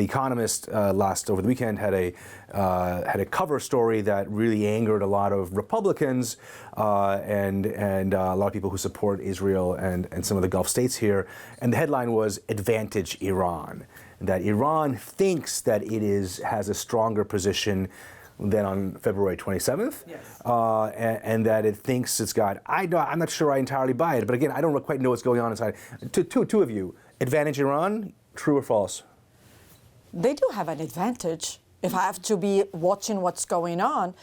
Economist over the weekend had a cover story that really angered a lot of Republicans and a lot of people who support Israel and some of the Gulf states here. And the headline was "Advantage Iran," that Iran thinks that it has a stronger position than on February 27th, yes. and that it thinks it's got. I'm not sure I entirely buy it, but again, I don't quite know what's going on inside. Two of you, advantage Iran, true or false? They do have an advantage. If I have to be watching what's going on,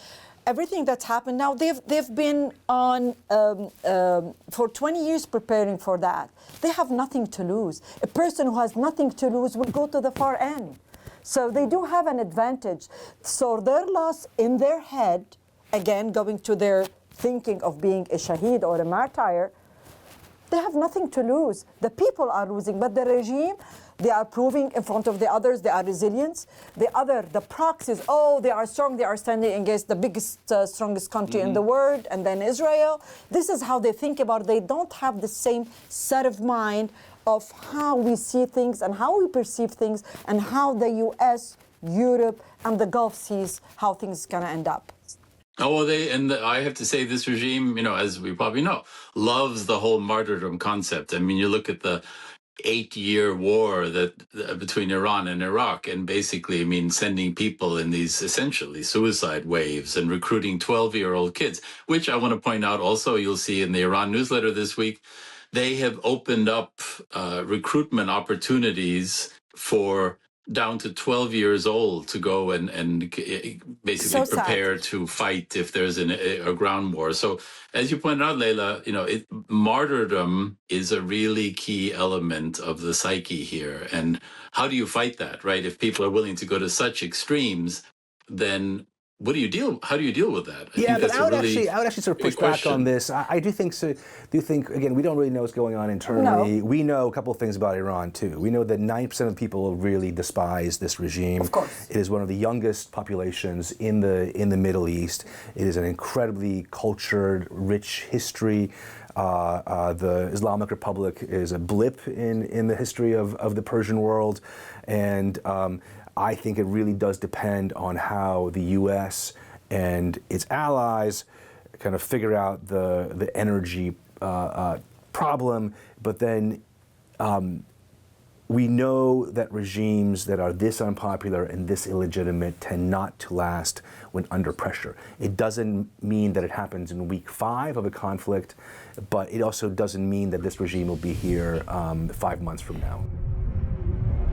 everything that's happened now, they've been on for 20 years preparing for that. They have nothing to lose. A person who has nothing to lose will go to the far end. So they do have an advantage. So their loss in their head, again, going to their thinking of being a shaheed or a martyr, they have nothing to lose. The people are losing, but the regime, they are proving in front of the others, they are resilient. The proxies, they are strong, they are standing against the biggest, strongest country in the world, and then Israel. This is how they think about it. They don't have the same set of mind of how we see things and how we perceive things and how the US, Europe, and the Gulf sees how things are going to end up. Oh, well, I have to say this regime, as we probably know, loves the whole martyrdom concept. I mean, you look at the 8-year war between Iran and Iraq, and basically, sending people in these essentially suicide waves and recruiting 12-year-old kids, which I want to point out also, you'll see in the Iran newsletter this week, they have opened up recruitment opportunities for down to 12 years old to go and basically prepare to fight if there's a ground war. So as you pointed out, Leila, martyrdom is a really key element of the psyche here. And how do you fight that, right? If people are willing to go to such extremes, then how do you deal with that? I would actually sort of push back on this. I do think again, we don't really know what's going on internally. No. We know a couple of things about Iran too. We know that 90% of people really despise this regime. Of course. It is one of the youngest populations in the Middle East. It is an incredibly cultured, rich history. The Islamic Republic is a blip in the history of the Persian world, and I think it really does depend on how the U.S. and its allies kind of figure out the energy problem. But then we know that regimes that are this unpopular and this illegitimate tend not to last when under pressure. It doesn't mean that it happens in week 5 of a conflict, but it also doesn't mean that this regime will be here 5 months from now.